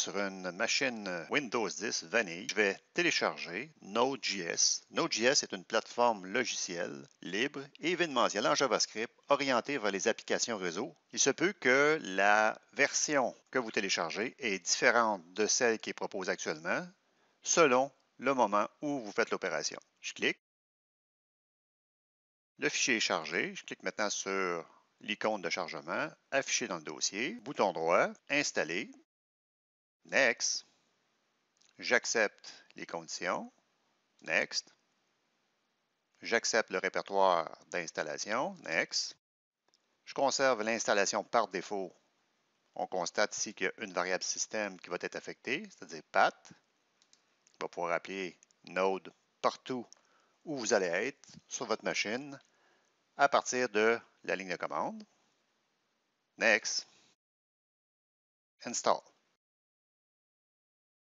sur une machine Windows 10 Vanille, je vais télécharger Node.js. Node.js est une plateforme logicielle libre et événementielle en JavaScript orientée vers les applications réseau. Il se peut que la version que vous téléchargez est différente de celle qui est proposée actuellement selon le moment où vous faites l'opération. Je clique. Le fichier est chargé. Je clique maintenant sur l'icône de chargement, afficher dans le dossier, bouton droit, installer, next, j'accepte les conditions, next, j'accepte le répertoire d'installation, next, je conserve l'installation par défaut. On constate ici qu'il y a une variable système qui va être affectée, c'est-à-dire path. On va pouvoir appeler Node partout où vous allez être sur votre machine à partir de la ligne de commande. Next. Install.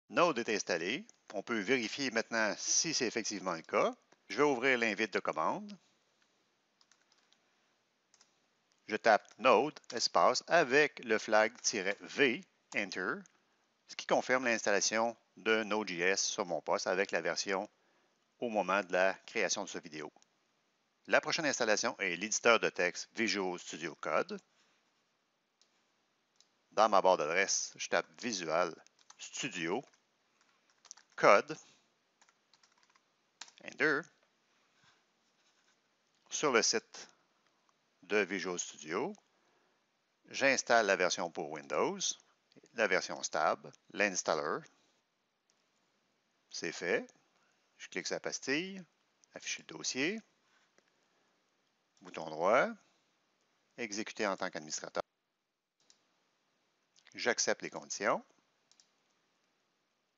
Node est installé. On peut vérifier maintenant si c'est effectivement le cas. Je vais ouvrir l'invite de commande. Je tape Node, espace, avec le flag-V, Enter, ce qui confirme l'installation de Node.js sur mon poste avec la version au moment de la création de cette vidéo. La prochaine installation est l'éditeur de texte Visual Studio Code. Dans ma barre d'adresse, je tape Visual Studio Code. Enter. Sur le site de Visual Studio, j'installe la version pour Windows, la version stable, l'installer. C'est fait. Je clique sur la pastille, afficher le dossier, bouton droit, exécuter en tant qu'administrateur. J'accepte les conditions.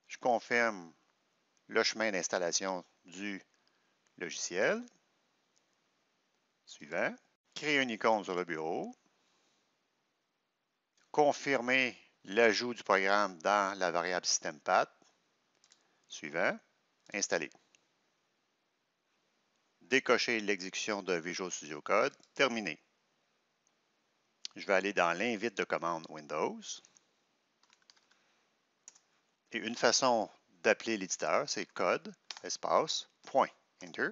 Je confirme le chemin d'installation du logiciel. Suivant. Créer une icône sur le bureau. Confirmer l'ajout du programme dans la variable système path. Suivant. Installer. Décocher l'exécution de Visual Studio Code. Terminé. Je vais aller dans l'invite de commande Windows. Et une façon d'appeler l'éditeur, c'est code, espace, point, enter.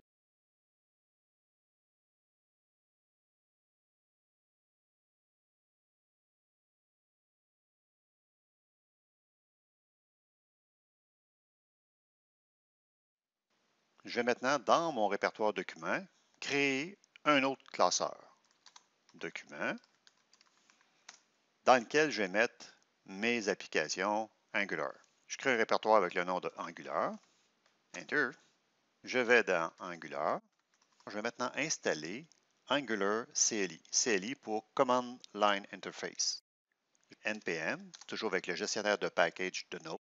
Je vais maintenant, dans mon répertoire documents, créer un autre classeur. Document, dans lequel je vais mettre mes applications Angular. Je crée un répertoire avec le nom de Angular. Enter. Je vais dans Angular. Je vais maintenant installer Angular CLI. CLI pour Command Line Interface. NPM, toujours avec le gestionnaire de package de Node.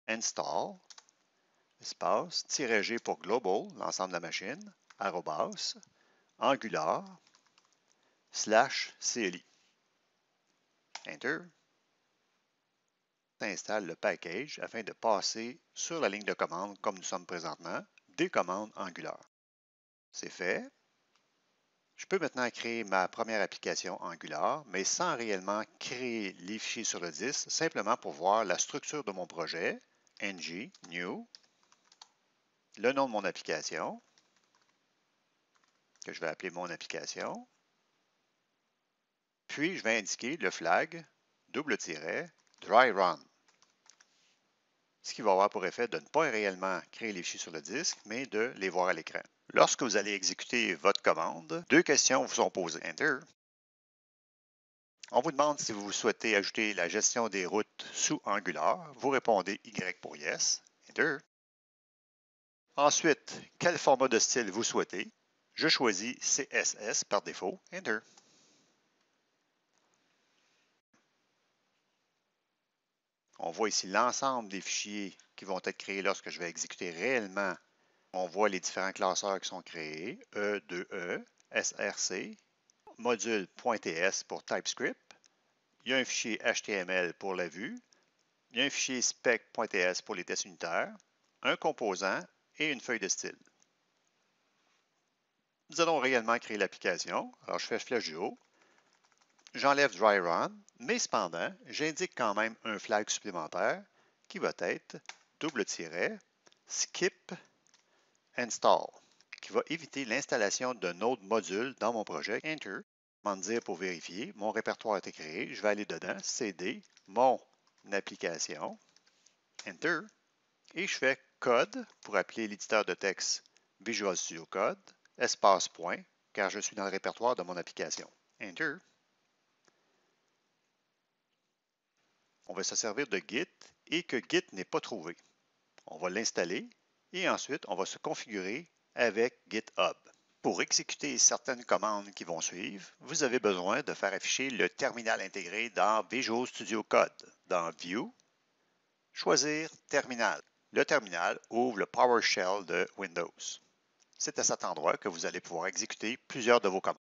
Install, espace, -G pour Global, l'ensemble de la machine, arrobas, Angular, /CLI. Enter. Installe le package afin de passer sur la ligne de commande comme nous sommes présentement, des commandes Angular. C'est fait. Je peux maintenant créer ma première application Angular, mais sans réellement créer les fichiers sur le disque, simplement pour voir la structure de mon projet, ng, new, le nom de mon application, que je vais appeler mon application, puis je vais indiquer le flag, dry run, ce qui va avoir pour effet de ne pas réellement créer les fichiers sur le disque, mais de les voir à l'écran. Lorsque vous allez exécuter votre commande, deux questions vous sont posées. Enter. On vous demande si vous souhaitez ajouter la gestion des routes sous Angular. Vous répondez Y pour Yes. Enter. Ensuite, quel format de style vous souhaitez? Je choisis CSS par défaut. Enter. On voit ici l'ensemble des fichiers qui vont être créés lorsque je vais exécuter réellement. On voit les différents classeurs qui sont créés, E2E, SRC, module.ts pour TypeScript. Il y a un fichier HTML pour la vue. Il y a un fichier spec.ts pour les tests unitaires, un composant et une feuille de style. Nous allons réellement créer l'application. Alors, je fais flèche du haut. J'enlève Dry Run, mais cependant, j'indique quand même un flag supplémentaire qui va être :skip install, qui va éviter l'installation d'un autre module dans mon projet. Enter. Dire pour vérifier, mon répertoire a été créé. Je vais aller dedans, CD, mon application, Enter, et je fais code pour appeler l'éditeur de texte Visual Studio Code, espace point, car je suis dans le répertoire de mon application. Enter. On va se servir de Git et que Git n'est pas trouvé. On va l'installer et ensuite on va se configurer avec GitHub. Pour exécuter certaines commandes qui vont suivre, vous avez besoin de faire afficher le terminal intégré dans Visual Studio Code. Dans View, choisir Terminal. Le terminal ouvre le PowerShell de Windows. C'est à cet endroit que vous allez pouvoir exécuter plusieurs de vos commandes.